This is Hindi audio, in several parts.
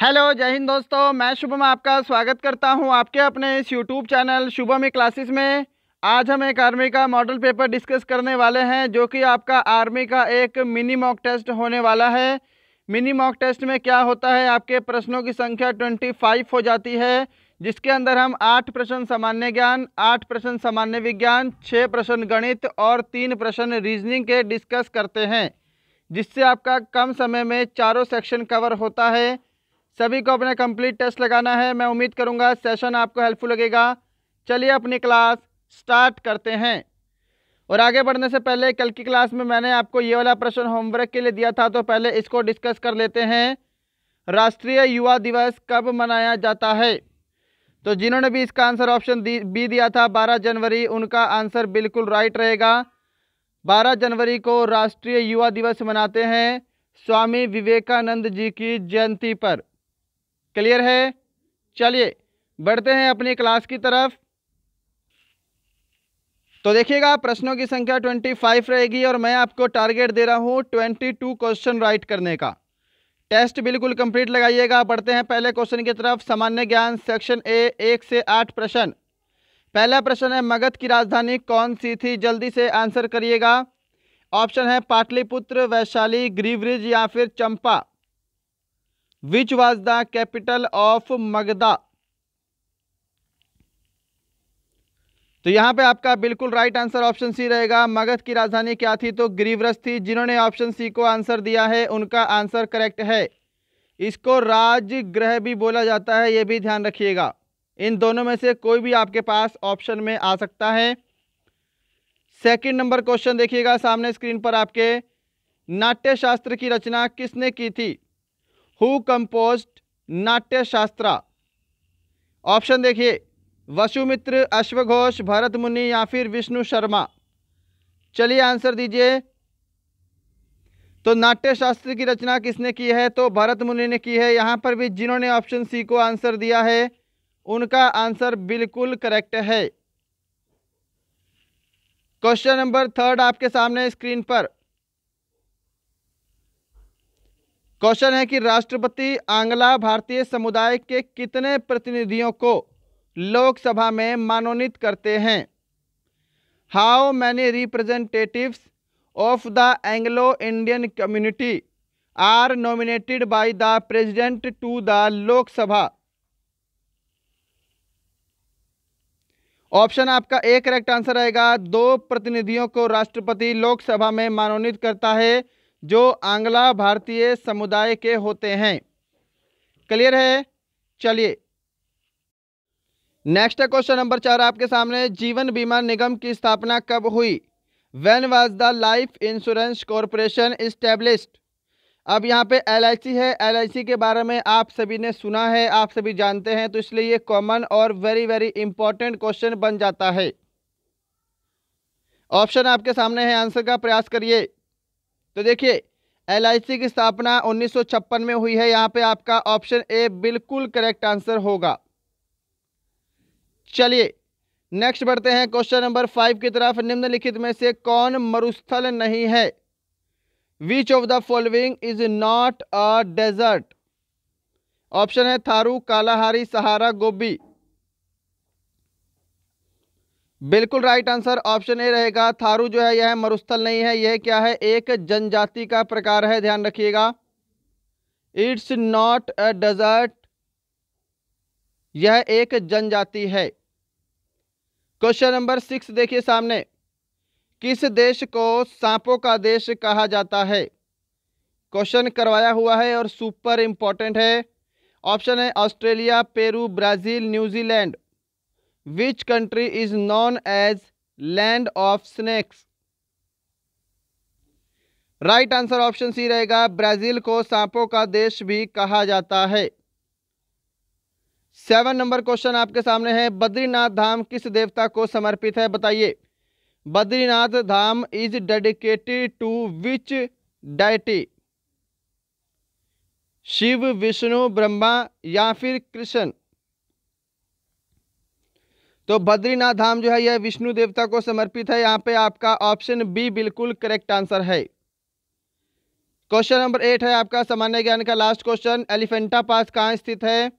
हेलो, जय हिंद दोस्तों। मैं शुभम आपका स्वागत करता हूं आपके अपने इस यूट्यूब चैनल शुभम क्लासेस में। आज हम एक आर्मी का मॉडल पेपर डिस्कस करने वाले हैं, जो कि आपका आर्मी का एक मिनी मॉक टेस्ट होने वाला है। मिनी मॉक टेस्ट में क्या होता है, आपके प्रश्नों की संख्या 25 हो जाती है, जिसके अंदर हम 8 प्रश्न सामान्य ज्ञान, 8 प्रश्न सामान्य विज्ञान, 6 प्रश्न गणित और 3 प्रश्न रीजनिंग के डिस्कस करते हैं, जिससे आपका कम समय में चारों सेक्शन कवर होता है। सभी को अपना कंप्लीट टेस्ट लगाना है। मैं उम्मीद करूंगा सेशन आपको हेल्पफुल लगेगा। चलिए अपनी क्लास स्टार्ट करते हैं। और आगे बढ़ने से पहले कल की क्लास में मैंने आपको ये वाला प्रश्न होमवर्क के लिए दिया था, तो पहले इसको डिस्कस कर लेते हैं। राष्ट्रीय युवा दिवस कब मनाया जाता है? तो जिन्होंने भी इसका आंसर ऑप्शन बी दिया था 12 जनवरी, उनका आंसर बिल्कुल राइट रहेगा। 12 जनवरी को राष्ट्रीय युवा दिवस मनाते हैं स्वामी विवेकानंद जी की जयंती पर। क्लियर है? चलिए बढ़ते हैं अपनी क्लास की तरफ। तो देखिएगा, प्रश्नों की संख्या 25 रहेगी और मैं आपको टारगेट दे रहा हूं 22 क्वेश्चन राइट करने का। टेस्ट बिल्कुल कंप्लीट लगाइएगा। बढ़ते हैं पहले क्वेश्चन की तरफ। सामान्य ज्ञान सेक्शन ए, 1 से 8 प्रश्न। पहला प्रश्न है, मगध की राजधानी कौन सी थी? जल्दी से आंसर करिएगा। ऑप्शन है पाटलिपुत्र, वैशाली, ग्रीवरिज या फिर Champa. Which was the capital of Magadha? तो यहां पे आपका बिल्कुल राइट आंसर ऑप्शन सी रहेगा। मगध की राजधानी क्या थी? तो ग्रीवरस थी। जिन्होंने ऑप्शन सी को आंसर दिया है उनका आंसर करेक्ट है। इसको राजगृह भी बोला जाता है, यह भी ध्यान रखिएगा। इन दोनों में से कोई भी आपके पास ऑप्शन में आ सकता है। सेकंड नंबर क्वेश्चन देखिएगा सामने स्क्रीन पर आपके। नाट्य शास्त्र की रचना किसने की थी? हु कंपोज्ड नाट्य शास्त्र? ऑप्शन देखिए, वसुमित्र, अश्वघोष, भरत मुनि या फिर विष्णु शर्मा। चलिए आंसर दीजिए। तो नाट्य शास्त्र की रचना किसने की है? तो भरत मुनि ने की है। यहां पर भी जिन्होंने ऑप्शन सी को आंसर दिया है उनका आंसर बिल्कुल करेक्ट है। क्वेश्चन नंबर थर्ड आपके सामने स्क्रीन पर। क्वेश्चन है कि राष्ट्रपति आंग्ला भारतीय समुदाय के कितने प्रतिनिधियों को लोकसभा में मनोनीत करते हैं? How many representatives of the Anglo Indian community are nominated by the president to the Lok Sabha? Option आपका ए करेक्ट आंसर आएगा। 2 प्रतिनिधियों को राष्ट्रपति लोकसभा में मनोनीत करता है जो आंग्ला भारतीय समुदाय के होते हैं। क्लियर है? चलिए नेक्स्ट क्वेश्चन नंबर 4 आपके सामने। जीवन बीमा निगम की स्थापना कब हुई? When was the life insurance corporation established? अब यहाँ पे LIC है। LIC के बारे में आप सभी ने सुना है, आप सभी जानते हैं, तो इसलिए ये कॉमन और वेरी वेरी इंपॉर्टेंट क्वेश्चन बन जाता है। ऑप्शन आपके सामने है, आंसर का प्रयास करिए। तो देखिए, LIC की स्थापना 1956 में हुई है। यहाँ पे आपका ऑप्शन ए बिल्कुल करेक्ट आंसर होगा। चलिए नेक्स्ट बढ़ते हैं क्वेश्चन नंबर 5 की तरफ। निम्नलिखित में से कौन मरुस्थल नहीं है? Which of the following is not a desert? Option है थारू, कालाहारी, सहारा, गोबी। बिल्कुल राइट आंसर ऑप्शन ए रहेगा। थारू जो है यह मरुस्थल नहीं है, यह क्या है? एक जनजाति का प्रकार है, ध्यान रखिएगा। इट्स नॉट अ डेजर्ट, यह एक जनजाति है। क्वेश्चन नंबर 6 देखिए सामने। किस देश को सांपों का देश कहा जाता है? क्वेश्चन करवाया हुआ है और सुपर इंपॉर्टेंट है। ऑप्शन है Australia, Peru, Brazil, New Zealand. Which country is known as land of snakes? Right answer option C रहेगा। ब्राजील को सांपों का देश भी कहा जाता है। 7 नंबर क्वेश्चन आपके सामने है। बद्रीनाथ धाम किस देवता को समर्पित है? बताइए। Badrinath Dham is dedicated to which deity? Shiva, Vishnu, Brahma या फिर कृष्ण? तो बद्रीनाथ धाम जो है यह विष्णु देवता को समर्पित है। यहां पे आपका ऑप्शन बी बिल्कुल करेक्ट आंसर है। क्वेश्चन नंबर 8 है आपका सामान्य ज्ञान का लास्ट क्वेश्चन। एलिफेंटा पास कहाँ स्थित है?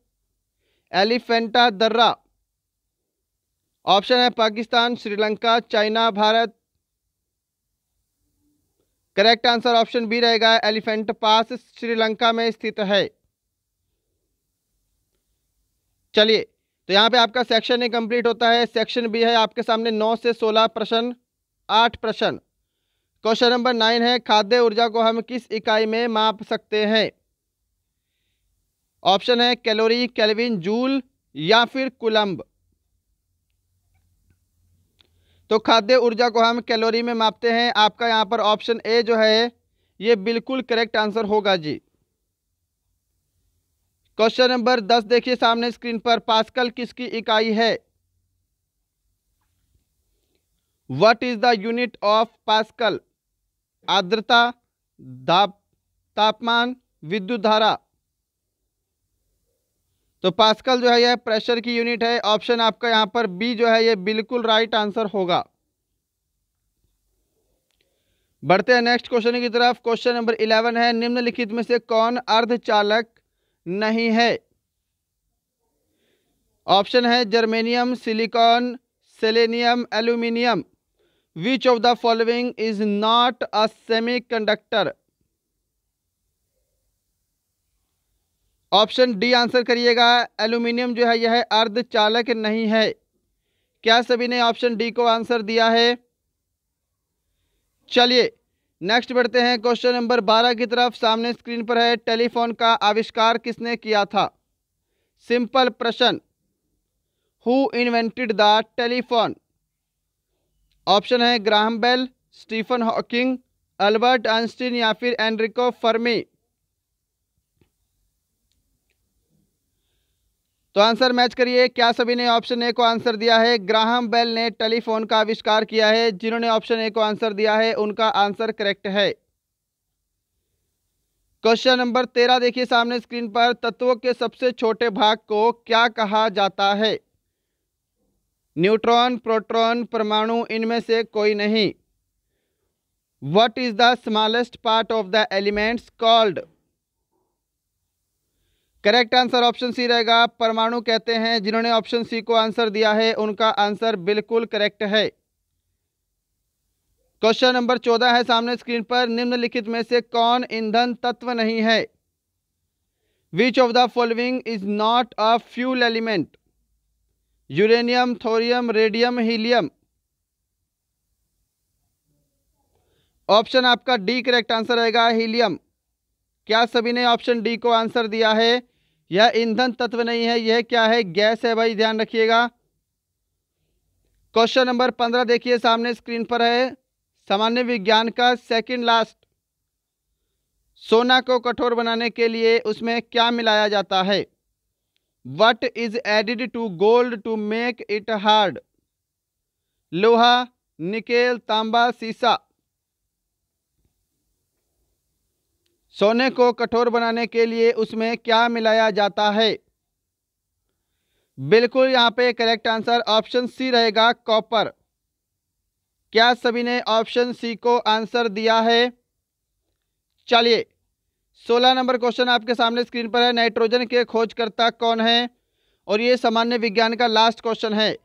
एलिफेंटा दर्रा। ऑप्शन है Pakistan, Sri Lanka, China, Bharat. Correct answer option B रहेगा, एलिफेंट पास श्रीलंका में स्थित है। चलिए, तो यहाँ पे आपका सेक्शन ए कंप्लीट होता है। सेक्शन बी है आपके सामने 9 से 16 प्रश्न, 8 प्रश्न। क्वेश्चन नंबर 9 है, खाद्य ऊर्जा को हम किस इकाई में माप सकते हैं? ऑप्शन है कैलोरी, केल्विन, जूल या फिर कूलम्ब। तो खाद्य ऊर्जा को हम कैलोरी में मापते हैं। आपका यहाँ पर ऑप्शन ए जो है ये बिल्कुल करेक्ट आंसर होगा जी। क्वेश्चन नंबर 10 देखिए सामने स्क्रीन पर, पास्कल किसकी इकाई है? What is the unit of pascal? आर्द्रता, तापमान, विद्युत धारा। तो पास्कल जो है यह प्रेशर की यूनिट है। ऑप्शन आपका यहाँ पर बी जो है ये बिल्कुल राइट आंसर होगा। बढ़ते हैं नेक्स्ट क्वेश्चन की तरफ। क्वेश्चन नंबर 11 है, निम्नलिखित में से कौन अर्धचालक नहीं है? ऑप्शन है germanium, silicon, selenium, aluminium. Which of the following is not a semiconductor? Option D answer करिएगा। एल्यूमिनियम जो है यह अर्धचालक नहीं है। क्या सभी ने ऑप्शन डी को आंसर दिया है? चलिए नेक्स्ट बढ़ते हैं क्वेश्चन नंबर 12 की तरफ। सामने स्क्रीन पर है, टेलीफोन का आविष्कार किसने किया था? सिंपल प्रश्न, who invented the telephone? Option है Graham Bell, Stephen Hawking, Albert Einstein या फिर एनरिको फर्मी। तो आंसर मैच करिए। क्या सभी ने ऑप्शन ए को आंसर दिया है? ग्राहम बेल ने टेलीफोन का आविष्कार किया है। जिन्होंने ऑप्शन ए को आंसर दिया है उनका आंसर करेक्ट है। क्वेश्चन नंबर 13 देखिए सामने स्क्रीन पर, तत्वों के सबसे छोटे भाग को क्या कहा जाता है? न्यूट्रॉन, प्रोटॉन, परमाणु, इनमें से कोई नहीं। What is the smallest part of the elements called? Correct answer option C रहेगा, परमाणु कहते हैं। जिन्होंने ऑप्शन सी को आंसर दिया है उनका आंसर बिल्कुल करेक्ट है। क्वेश्चन नंबर 14 है सामने स्क्रीन पर, निम्नलिखित में से कौन ईंधन तत्व नहीं है? Which of the following is not a fuel element? Uranium, thorium, radium, helium. Option आपका डी करेक्ट आंसर रहेगा, हीलियम। क्या सभी ने ऑप्शन डी को आंसर दिया है? यह ईंधन तत्व नहीं है, यह क्या है? गैस है भाई, ध्यान रखिएगा। क्वेश्चन नंबर 15 देखिए सामने स्क्रीन पर है, सामान्य विज्ञान का सेकंड लास्ट। सोना को कठोर बनाने के लिए उसमें क्या मिलाया जाता है? What is added to gold to make it hard? लोहा, निकेल, तांबा, सीसा। सोने को कठोर बनाने के लिए उसमें क्या मिलाया जाता है? बिल्कुल यहाँ पे करेक्ट आंसर ऑप्शन सी रहेगा, कॉपर। क्या सभी ने ऑप्शन सी को आंसर दिया है? चलिए 16 नंबर क्वेश्चन आपके सामने स्क्रीन पर है, नाइट्रोजन के खोजकर्ता कौन है? और ये सामान्य विज्ञान का लास्ट क्वेश्चन है।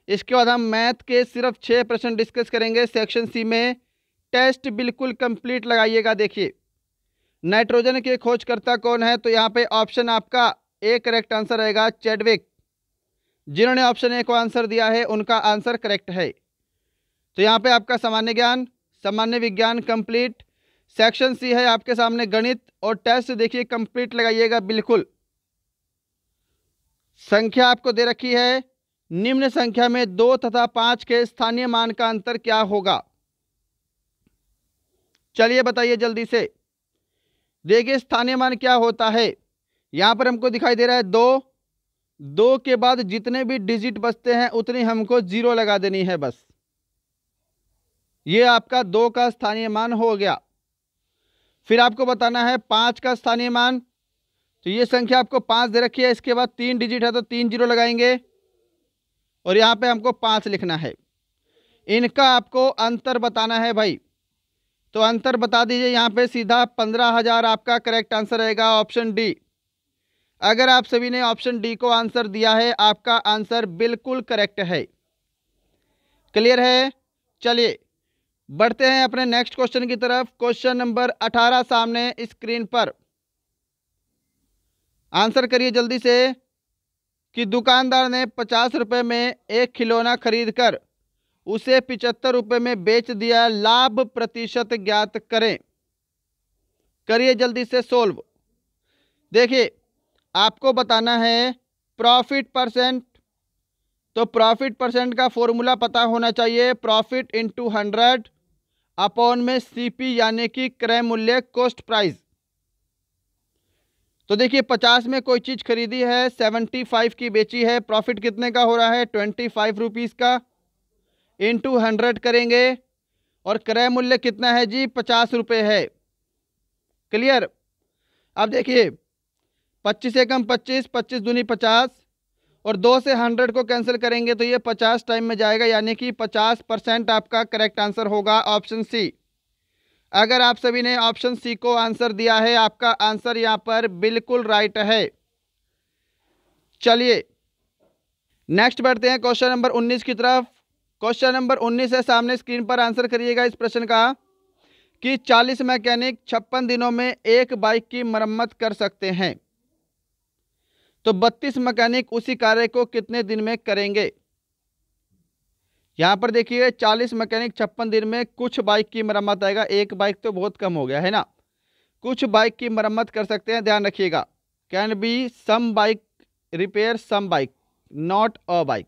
इसके बाद हम मैथ के सिर्फ 6 प्रश्न डिस्कस करेंगे सेक्शन सी में। टेस्ट बिल्कुल कंप्लीट लगाइएगा। देखिए नाइट्रोजन के खोजकर्ता कौन है? तो यहाँ पे ऑप्शन आपका ए करेक्ट आंसर रहेगा, चैडविक। जिन्होंने ऑप्शन ए को आंसर दिया है उनका आंसर करेक्ट है। तो यहाँ पे आपका सामान्य ज्ञान, सामान्य विज्ञान कंप्लीट। सेक्शन सी है आपके सामने गणित, और टेस्ट देखिए कंप्लीट लगाइएगा बिल्कुल। संख्या आपको दे रखी है, निम्न संख्या में 2 तथा 5 के स्थानीय मान का अंतर क्या होगा? चलिए बताइए जल्दी से। देखिए स्थानीय मान क्या होता है, यहां पर हमको दिखाई दे रहा है 2। 2 के बाद जितने भी डिजिट बचते हैं उतनी हमको 0 लगा देनी है बस। ये आपका 2 का स्थानीय मान हो गया। फिर आपको बताना है 5 का स्थानीय मान। तो ये संख्या आपको 5 दे रखी है, इसके बाद 3 डिजिट है तो 3 0 लगाएंगे, और यहाँ पे हमको 5 लिखना है। इनका आपको अंतर बताना है भाई। तो आंसर बता दीजिए यहाँ पे सीधा 15,000 आपका करेक्ट आंसर रहेगा ऑप्शन डी। अगर आप सभी ने ऑप्शन डी को आंसर दिया है, आपका आंसर बिल्कुल करेक्ट है। क्लियर है? चलिए बढ़ते हैं अपने नेक्स्ट क्वेश्चन की तरफ। क्वेश्चन नंबर 18 सामने स्क्रीन पर। आंसर करिए जल्दी से कि दुकानदार ने 50 रुपये में एक खिलौना खरीद कर उसे 75 रुपये में बेच दिया, लाभ प्रतिशत ज्ञात करें। करिए जल्दी से सोल्व। देखिए आपको बताना है प्रॉफिट परसेंट, तो प्रॉफिट परसेंट का फॉर्मूला पता होना चाहिए। प्रॉफिट इंटू 100 अपॉन में सीपी यानी कि क्रय मूल्य, कॉस्ट प्राइस। तो देखिए 50 में कोई चीज़ खरीदी है, 75 की बेची है, प्रॉफिट कितने का हो रहा है 25 रुपीज़ का, इंटू 100 करेंगे और क्रय मूल्य कितना है जी 50 रुपये है। क्लियर? अब देखिए 25 से कम 25, 25 दूनी 50 और 2 से 100 को कैंसिल करेंगे तो ये 50 टाइम में जाएगा, यानी कि 50% आपका करेक्ट आंसर होगा ऑप्शन सी। अगर आप सभी ने ऑप्शन सी को आंसर दिया है, आपका आंसर यहाँ पर बिल्कुल राइट है। चलिए नेक्स्ट बढ़ते हैं क्वेश्चन नंबर 19 की तरफ। क्वेश्चन नंबर 19 है सामने स्क्रीन पर। आंसर करिएगा इस प्रश्न का कि 40 मैकेनिक 56 दिनों में एक बाइक की मरम्मत कर सकते हैं, तो 32 मैकेनिक उसी कार्य को कितने दिन में करेंगे। यहाँ पर देखिए 40 मैकेनिक 56 दिन में कुछ बाइक की मरम्मत आएगा, एक बाइक तो बहुत कम हो गया है ना, कुछ बाइक की मरम्मत कर सकते हैं, ध्यान रखिएगा। Can be some bike repair some bike, not a bike.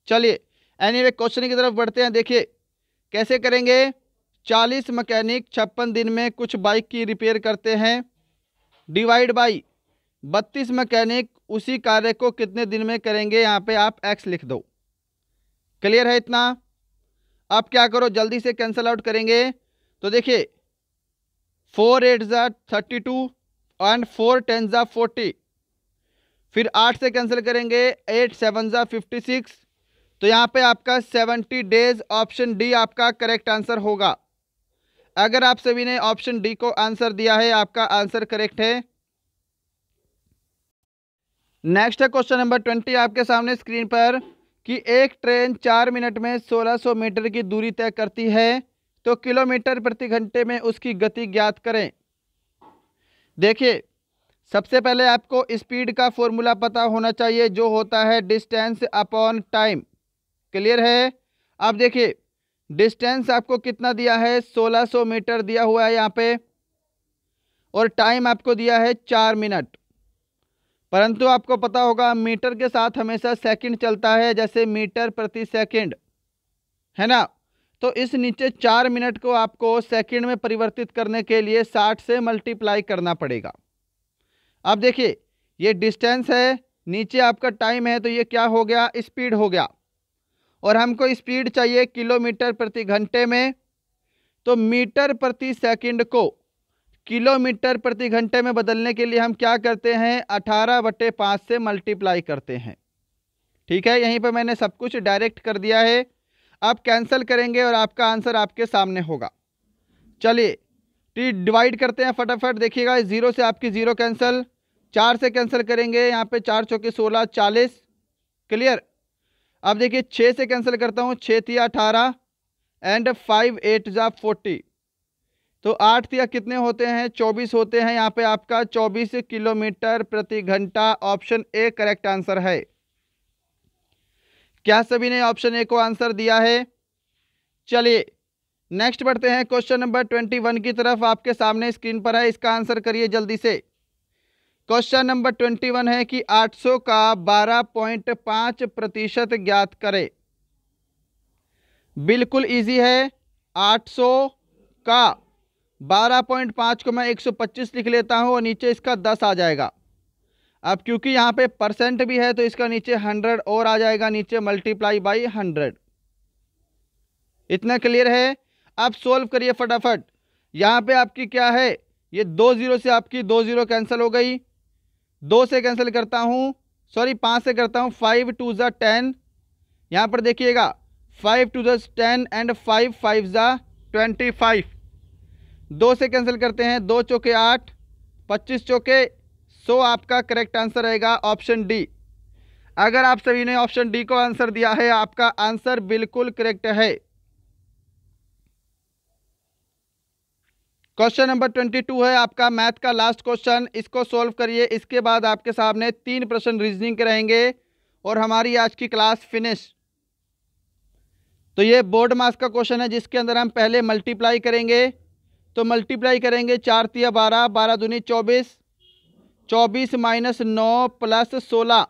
चलिए एनीवे क्वेश्चन की तरफ बढ़ते हैं। देखिए कैसे करेंगे। 40 मैकेनिक 56 दिन में कुछ बाइक की रिपेयर करते हैं, डिवाइड बाई 32 मैकेनिक उसी कार्य को कितने दिन में करेंगे। यहाँ पे आप एक्स लिख दो। क्लियर है इतना? अब क्या करो जल्दी से कैंसल आउट करेंगे। तो देखिए 4 8 जा 32 एंड 4 10 जा 40, फिर 8 से कैंसिल करेंगे, 8 7 जा 56, तो यहाँ पे आपका 70 डेज ऑप्शन डी आपका करेक्ट आंसर होगा। अगर आप सभी ने ऑप्शन डी को आंसर दिया है, आपका आंसर करेक्ट है। नेक्स्ट है क्वेश्चन नंबर 20 आपके सामने स्क्रीन पर कि एक ट्रेन 4 मिनट में 1600 मीटर की दूरी तय करती है, तो किलोमीटर प्रति घंटे में उसकी गति ज्ञात करें। देखिए सबसे पहले आपको स्पीड का फॉर्मूला पता होना चाहिए, जो होता है डिस्टेंस अपॉन टाइम। क्लियर है? अब देखिए डिस्टेंस आपको कितना दिया है 1600 मीटर दिया हुआ है यहाँ पे, और टाइम आपको दिया है 4 मिनट। परंतु आपको पता होगा मीटर के साथ हमेशा सेकंड चलता है, जैसे मीटर प्रति सेकंड है ना। तो इस नीचे 4 मिनट को आपको सेकंड में परिवर्तित करने के लिए 60 से मल्टीप्लाई करना पड़ेगा। अब देखिए ये डिस्टेंस है, नीचे आपका टाइम है, तो ये क्या हो गया स्पीड हो गया, और हमको स्पीड चाहिए किलोमीटर प्रति घंटे में। तो मीटर प्रति सेकंड को किलोमीटर प्रति घंटे में बदलने के लिए हम क्या करते हैं 18/5 से मल्टीप्लाई करते हैं। ठीक है, यहीं पर मैंने सब कुछ डायरेक्ट कर दिया है। अब कैंसिल करेंगे और आपका आंसर आपके सामने होगा। चलिए टी डिवाइड करते हैं फटाफट। देखिएगा 0 से आपकी 0 कैंसिल, 4 से कैंसिल करेंगे, यहाँ पे 4 चौके 16 40। क्लियर? अब देखिए 6 से कैंसिल करता हूँ, 6 तिया 18 एंड 5 8 जा 40, तो 8 तिया कितने होते हैं 24 होते हैं। यहाँ पे आपका 24 किलोमीटर प्रति घंटा ऑप्शन ए करेक्ट आंसर है। क्या सभी ने ऑप्शन ए को आंसर दिया है? चलिए नेक्स्ट बढ़ते हैं क्वेश्चन नंबर 21 की तरफ। आपके सामने स्क्रीन पर है, इसका आंसर करिए जल्दी से। क्वेश्चन नंबर 21 है कि 800 का 12.5% ज्ञात करें। बिल्कुल इजी है। 800 का 12.5 को मैं 125 लिख लेता हूं और नीचे इसका 10 आ जाएगा। अब क्योंकि यहाँ पे परसेंट भी है तो इसका नीचे 100 और आ जाएगा, नीचे मल्टीप्लाई बाई 100। इतना क्लियर है? अब सोल्व करिए फटाफट। यहाँ पे आपकी क्या है, ये 2 0 से आपकी 2 0 कैंसिल हो गई, 2 से कैंसिल करता हूँ, सॉरी 5 से करता हूँ, 5 2 जा 10। यहाँ पर देखिएगा 5 2 जा 10 एंड 5 5 जा 25। 2 से कैंसिल करते हैं, 2 चौके 8, 25 चौके 100 आपका करेक्ट आंसर रहेगा ऑप्शन डी। अगर आप सभी ने ऑप्शन डी को आंसर दिया है, आपका आंसर बिल्कुल करेक्ट है। क्वेश्चन नंबर 22 है आपका मैथ का लास्ट क्वेश्चन, इसको सॉल्व करिए। इसके बाद आपके सामने 3 प्रश्न रीजनिंग के रहेंगे और हमारी आज की क्लास फिनिश। तो ये बोर्ड मास का क्वेश्चन है जिसके अंदर हम पहले मल्टीप्लाई करेंगे। तो मल्टीप्लाई करेंगे 4 तिया 12, 12 दूनी 24, 24 माइनस 9 प्लस 16।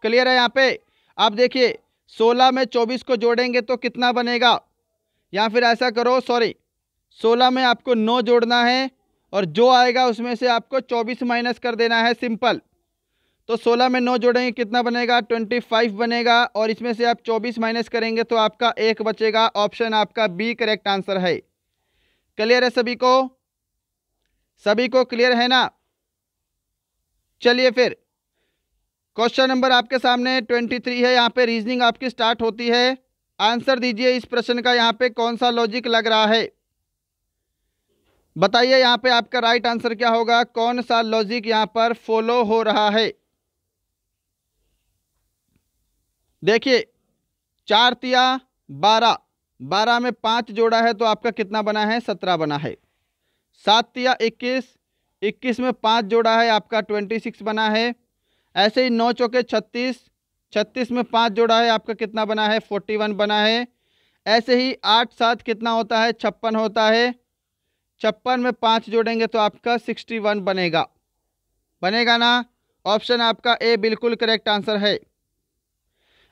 क्लियर है? यहाँ पे आप देखिए 16 में 24 को जोड़ेंगे तो कितना बनेगा, या फिर ऐसा करो, सॉरी 16 में आपको 9 जोड़ना है और जो आएगा उसमें से आपको 24 माइनस कर देना है, सिंपल। तो 16 में 9 जोड़ेंगे कितना बनेगा, 25 बनेगा, और इसमें से आप 24 माइनस करेंगे तो आपका 1 बचेगा। ऑप्शन आपका बी करेक्ट आंसर है। क्लियर है सभी को? सभी को क्लियर है ना? चलिए फिर क्वेश्चन नंबर आपके सामने 23 है। यहाँ पे रीजनिंग आपकी स्टार्ट होती है। आंसर दीजिए इस प्रश्न का, यहाँ पे कौन सा लॉजिक लग रहा है, बताइए। यहाँ पे आपका राइट आंसर क्या होगा, कौन सा लॉजिक यहाँ पर फॉलो हो रहा है। देखिए 4 तिया 12, 12 में 5 जोड़ा है तो आपका कितना बना है, 17 बना है। 7 तिया 21, 21 में 5 जोड़ा है आपका 26 बना है। ऐसे ही 9 चौके 36, 36 में 5 जोड़ा है आपका कितना बना है, 41 बना है। ऐसे ही 8 7 कितना होता है, 56 होता है। 56 में 5 जोड़ेंगे तो आपका 61 बनेगा, बनेगा ना? ऑप्शन आपका ए बिल्कुल करेक्ट आंसर है।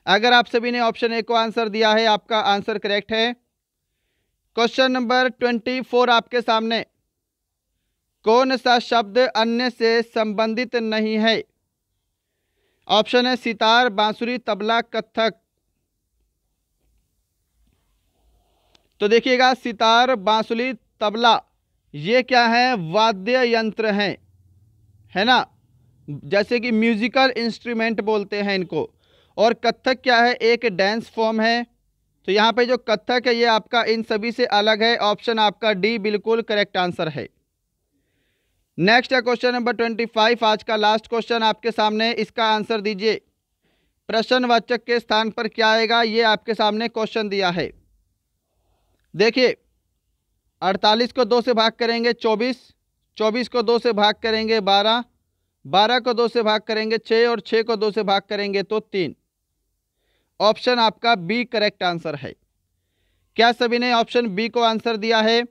अगर आप सभी ने ऑप्शन ए को आंसर दिया है, आपका आंसर करेक्ट है। क्वेश्चन नंबर 24 आपके सामने, कौन सा शब्द अन्य से संबंधित नहीं है? ऑप्शन है सितार, बांसुरी, तबला, कत्थक। तो देखिएगा सितार, बांसुरी, तबला ये क्या है, वाद्य यंत्र हैं, है ना, जैसे कि म्यूजिकल इंस्ट्रूमेंट बोलते हैं इनको। और कत्थक क्या है, एक डांस फॉर्म है। तो यहाँ पे जो कत्थक है ये आपका इन सभी से अलग है। ऑप्शन आपका डी बिल्कुल करेक्ट आंसर है। नेक्स्ट है क्वेश्चन नंबर 25, आज का लास्ट क्वेश्चन आपके सामने, इसका आंसर दीजिए। प्रश्नवाचक के स्थान पर क्या आएगा, ये आपके सामने क्वेश्चन दिया है। देखिए 48 को 2 से भाग करेंगे 24, 24 को 2 से भाग करेंगे 12, 12 को 2 से भाग करेंगे 6 और 6 को 2 से भाग करेंगे तो 3। ऑप्शन आपका बी करेक्ट आंसर है। क्या सभी ने ऑप्शन बी को आंसर दिया है?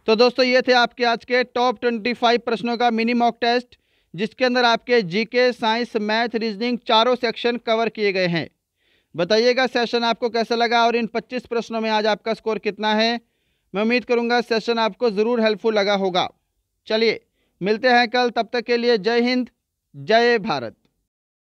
तो दोस्तों ये थे आपके आज के टॉप 25 प्रश्नों का मिनी मॉक टेस्ट, जिसके अंदर आपके जीके, साइंस, मैथ, रीजनिंग चारों सेक्शन कवर किए गए हैं। बताइएगा सेशन आपको कैसा लगा और इन 25 प्रश्नों में आज आपका स्कोर कितना है। मैं उम्मीद करूंगा सेशन आपको ज़रूर हेल्पफुल लगा होगा। चलिए मिलते हैं कल, तब तक के लिए जय हिंद, जय भारत।